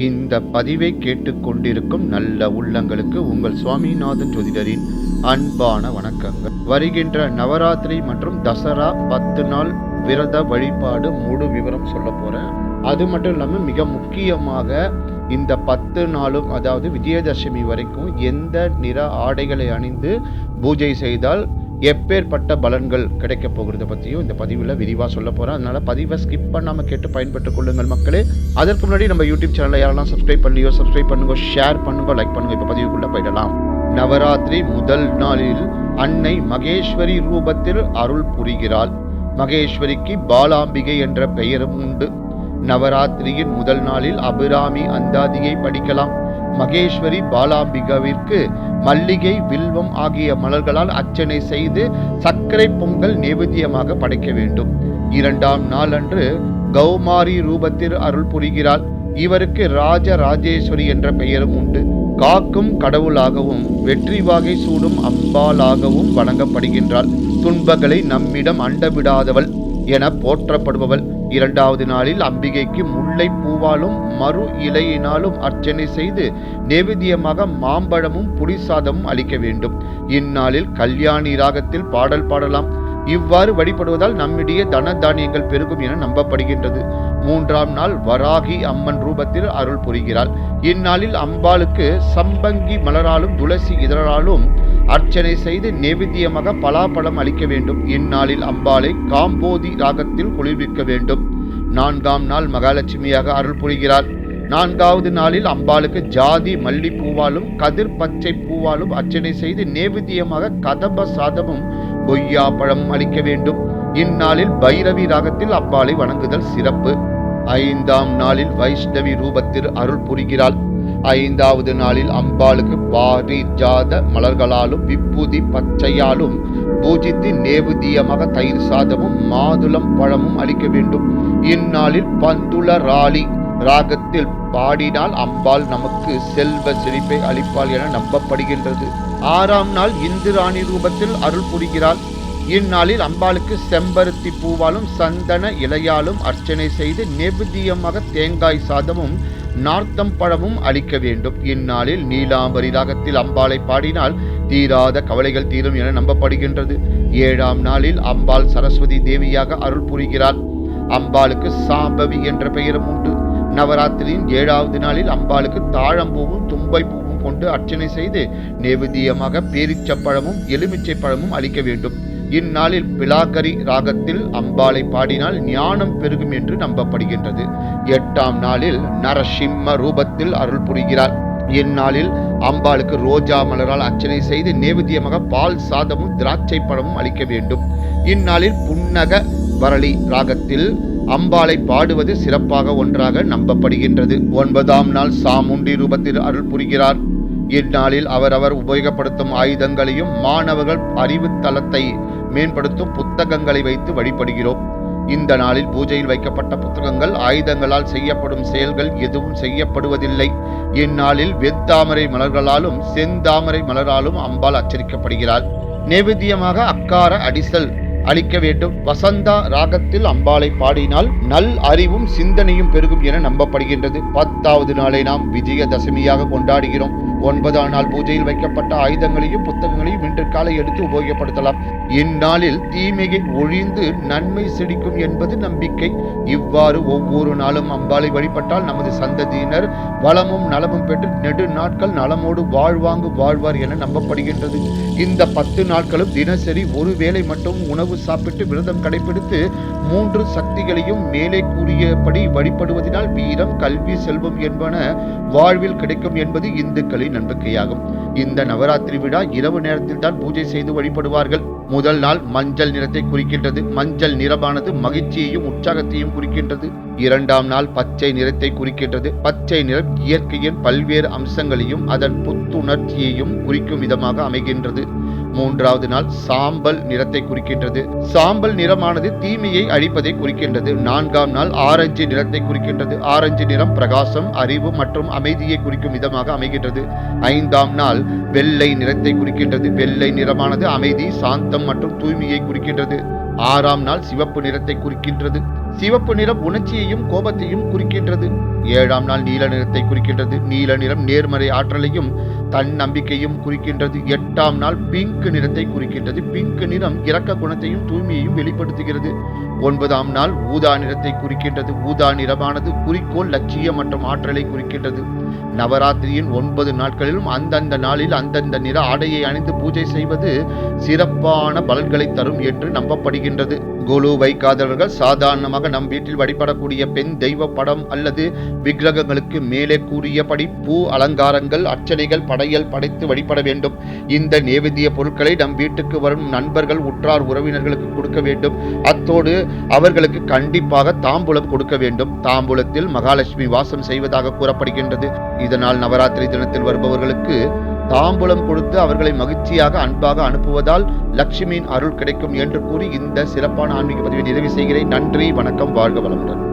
இந்த பதிவை கேட்டுக்கொண்டிருக்கும் நல்ல உள்ளங்களுக்கு உங்கள் சுவாமிநாதன் ஜோதிடரின் அன்பான வணக்கங்கள். வருகின்ற நவராத்திரி மற்றும் தசரா 10 நாள் விரத வழிபாடு முழு விவரம் சொல்ல போறேன். அது மட்டும் இல்லாமல் மிக முக்கியமாக இந்த 10 நாளும், அதாவது விஜயதசமி வரைக்கும் எந்த நிற ஆடைகளை அணிந்து பூஜை செய்தால் எப்பேற்பட்ட பலன்கள் கிடைக்க போகிறத பற்றியும் இந்த பதிவில் விரிவாக சொல்ல போகிறேன். அதனால் பதிவை ஸ்கிப் பண்ணாமல் கேட்டு பயன்பெற்றுக் கொள்ளுங்கள் மக்களே. அதற்கு முன்னாடி நம்ம யூடியூப் சேனலில் யாரெல்லாம் சப்ஸ்கிரைப் பண்ணலையோ சப்ஸ்கிரைப் பண்ணுங்க, ஷேர் பண்ணுங்க, லைக் பண்ணுங்க. இப்போ பதிவுக்குள்ளே போயிடலாம். நவராத்திரி முதல் நாளில் அன்னை மகேஸ்வரி ரூபத்தில் அருள் புரிகிறாள். மகேஸ்வரிக்கு பாலாம்பிகை என்ற பெயரும் உண்டு. நவராத்திரியின் முதல் நாளில் அபிராமி அந்தாதியை படிக்கலாம். மகேஸ்வரி பாலாம்பிகாவிற்கு மல்லிகை, வில்வம் ஆகிய மலர்களால் அர்ச்சனை செய்து சர்க்கரை பொங்கல் நைவேத்தியமாக படைக்க வேண்டும். 2ஆம் நாள் அன்று கௌமாரி ரூபத்தில் அருள் புரிகிறாள். இவருக்கு ராஜராஜேஸ்வரி என்ற பெயரும் உண்டு. காக்கும் கடவுளாகவும் வெற்றி வாகை சூடும் அம்பாளாகவும் வணங்கப்படுகின்றாள். துன்பங்களை நம்மிடம் அண்டவிடாதவள் என போற்றப்படுபவள். 2வது நாளில் அம்பிகைக்கு முல்லை பூவாலும் மறு இலையினாலும் அர்ச்சனை செய்து நைவேத்தியமாக மாம்பழமும் புளிசாதமும் அளிக்க வேண்டும். இந்நாளில் கல்யாணி ராகத்தில் பாடல் பாடலாம். இவ்வாறு வழிபடுவதால் நம்மிடையே தன தானியங்கள் பெருகும் என நம்பப்படுகின்றது. 3ஆம் நாள் வராகி அம்மன் ரூபத்தில் அருள் புரிகிறாள். இந்நாளில் அம்பாளுக்கு சம்பங்கி மலராலும் துளசி இதழாலும் அர்ச்சனை செய்து நைவேத்தியமாக பலாப்பழம் அளிக்க வேண்டும். இந்நாளில் அம்பாளை காம்போதி ராகத்தில் குளிர்விக்க வேண்டும். 4ஆம் நாள் மகாலட்சுமியாக அருள் புரிகிறார். 4வது நாளில் அம்பாளுக்கு ஜாதி மல்லி பூவாலும் கதிர் பச்சை பூவாலும் அர்ச்சனை செய்து நைவேத்தியமாக கதம்ப சாதமும் கொய்யா பழம் அளிக்க வேண்டும். இந்நாளில் பைரவி ராகத்தில் அம்பாளை வணங்குதல் சிறப்பு. 5ஆம் நாளில் வைஷ்ணவி ரூபத்தில் அருள் புரிகிறாள். 5வது நாளில் அம்பாளுக்கு பாரிஜாத மலர்களாலும் விபூதி பச்சையாலும் பூஜித்து நைவேத்தியமாக தயிர் சாதமும் மாதுளம் பழமும் அளிக்க வேண்டும். இந்நாளில் பந்துளராளி ராகத்தில் பாடினால் அம்பாள் நமக்கு செல்வ செழிப்பை அளிப்பாள் என நம்பப்படுகின்றது. 6ஆம் நாள் இந்திராணி ரூபத்தில் அருள் புரிகிறாள். இந்நாளில் அம்பாளுக்கு செம்பருத்தி பூவாலும் சந்தன இலையாலும் அர்ச்சனை செய்து நைவேத்தியமாக தேங்காய் சாதமும் நார்த்தம் பழமும் அளிக்க வேண்டும். இந்நாளில் நீலாம்பரி ராகத்தில் அம்பாளை பாடினால் தீராத கவலைகள் தீரும் என நம்பப்படுகின்றது. 7ஆம் நாளில் அம்பாள் சரஸ்வதி தேவியாக அருள் புரிகிறாள். அம்பாளுக்கு சாம்பவி என்ற பெயரும் உண்டு. நவராத்திரியின் 7வது நாளில் அம்பாளுக்கு தாழம்பூவும் தும்பை பூவும் கொண்டு அர்ச்சனை செய்து நைவேத்தியமாக பேரிச்சப்பழமும் எலுமிச்சை பழமும் அளிக்க வேண்டும். இந்நாளில் பிலாக்கரி ராகத்தில் அம்பாளை பாடினால் ஞானம் பெருகும் என்று நம்பப்படுகின்றது. 8ஆம் நாளில் நரசிம்ம ரூபத்தில் அருள் புரிகிறார். இந்நாளில் அம்பாளுக்கு ரோஜா மலரால் அர்ச்சனை செய்து நைவேத்தியமாக பால் சாதமும் திராட்சை பழமும் அளிக்க வேண்டும். இந்நாளில் புன்னக வரளி ராகத்தில் அம்பாளை பாடுவது சிறப்பாக ஒன்றாக நம்பப்படுகின்றது. 9ஆம் நாள் சாமுண்டி ரூபத்தில் அருள் புரிகிறார். இந்நாளில் அவரவர் உபயோகப்படுத்தும் ஆயுதங்களையும் மாணவர்கள் அறிவு தளத்தை மேம்படுத்தும் புத்தகங்களை வைத்து வழிபடுகிறோம். இந்த நாளில் பூஜையில் வைக்கப்பட்ட புத்தகங்கள், ஆயுதங்களால் செய்யப்படும் செயல்கள் எதுவும் செய்யப்படுவதில்லை. இந்நாளில் வெத்தாமரை மலர்களாலும் செந்தாமரை மலராலும் அம்பாள் அர்ச்சரிக்கப்படுகிறாள். நைவேத்தியமாக அக்கார அடிசல் அளிக்க வேண்டும். வசந்தா ராகத்தில் அம்பாளை பாடினால் நல் அறிவும் சிந்தனையும் பெருகும் என நம்பப்படுகின்றது. 10வது நாளை நாம் விஜயதசமியாக கொண்டாடுகிறோம். 9ஆம் நாள் பூஜையில் வைக்கப்பட்ட ஆயுதங்களையும் புத்தகங்களையும் இன்று காலை எடுத்து உபயோகப்படுத்தலாம். இந்நாளில் தீமையை ஒழிந்து நன்மை செழிக்கும் என்பது நம்பிக்கை. இவ்வாறு ஒவ்வொரு நாளும் அம்பாளை வழிபட்டால் நமது சந்ததியினர் வளமும் நலமும் பெற்று நெடு நாட்கள் நலமோடு வாழ்வார் என நம்பப்படுகின்றது. இந்த 10 நாட்களும் தினசரி ஒரு வேளை மட்டும் உணவு சாப்பிட்டு விரதம் கடைபிடித்து 3 சக்திகளையும் மேலே கூறியபடி வழிபடுவதனால் வீரம், கல்வி, செல்வம் என்பன வாழ்வில் கிடைக்கும் என்பது இந்துக்களின் நம்பிக்கையாகும். இந்த நவராத்திரி விழா இரவு நேரத்தில் தான் பூஜை செய்து வழிபடுவார்கள். முதல் நாள் மஞ்சள் நிறத்தை குறிக்கின்றது. மஞ்சள் நிறமானது மகிழ்ச்சியையும் உற்சாகத்தையும் குறிக்கின்றது. 2ஆம் நாள் பச்சை நிறத்தை குறிக்கின்றது. பச்சை நிறம் இயற்கையின் பல்வேறு அம்சங்களையும் அதன் புத்துணர்ச்சியையும் குறிக்கும் விதமாக அமைகின்றது. 3வது நாள் சாம்பல் நிறத்தை குறிக்கின்றது. சாம்பல் நிறமானது தீமையை அழிப்பதை குறிக்கின்றது. 4ஆம் நாள் ஆரஞ்சு நிறத்தை குறிக்கின்றது. ஆரஞ்சு நிறம் பிரகாசம், அறிவு மற்றும் அமைதியை குறிக்கும் விதமாக அமைகின்றது. 5ஆம் நாள் வெள்ளை நிறத்தை குறிக்கின்றது. வெள்ளை நிறமானது அமைதி, சாந்தம் மற்றும் தூய்மையை குறிக்கின்றது. 6ஆம் நாள் சிவப்பு நிறத்தை குறிக்கின்றது. சிவப்பு நிறம் உணர்ச்சியையும் கோபத்தையும் குறிக்கின்றது. 7ஆம் நாள் நீல நிறத்தை குறிக்கின்றது. நீல நிறம் நேர்மறை ஆற்றலையும் தன்னம்பிக்கையும் குறிக்கின்றது. 8ஆம் நாள் பிங்க் நிறத்தை குறிக்கின்றது. பிங்க் நிறம் இரக்க குணத்தையும் தூய்மையையும் வெளிப்படுத்துகிறது. 9ஆம் நாள் ஊதா நிறத்தை குறிக்கின்றது. ஊதா நிறமானது குறிக்கோள், லட்சியம் மற்றும் ஆற்றலை குறிக்கின்றது. நவராத்திரியின் 9 நாட்களிலும் அந்தந்த நாளில் அந்தந்த நிற ஆடையை அணிந்து பூஜை செய்வது சிறப்பான பலன்களை தரும் என்று நம்பப்படுகின்றது. குழு வைக்காதவர்கள் சாதாரணமாக நம் வீட்டில் வழிபடக்கூடிய பெண் தெய்வ படம் அல்லது விக்கிரகங்களுக்கு மேலே கூறியபடி பூ, அலங்காரங்கள், அர்ச்சனைகள், படையல் படைத்து வழிபட வேண்டும். இந்த நேவேத்திய பொருட்களை நம் வீட்டுக்கு வரும் நண்பர்கள், உற்றார் உறவினர்களுக்கு கொடுக்க வேண்டும். அத்தோடு அவர்களுக்கு கண்டிப்பாக தாம்பூலம் கொடுக்க வேண்டும். தாம்பூலத்தில் மகாலட்சுமி வாசம் செய்வதாக கூறப்படுகின்றது. இதனால் நவராத்திரி தினத்தில் வருபவர்களுக்கு தாம்பூலம் கொடுத்து அவர்களை மகிழ்ச்சியாக, அன்பாக அனுப்புவதால் லட்சுமியின் அருள் கிடைக்கும் என்று கூறி இந்த சிறப்பான ஆன்மீக பதிவை நிறைவு செய்கிறேன். நன்றி, வணக்கம், வாழ்க வளமுடன்.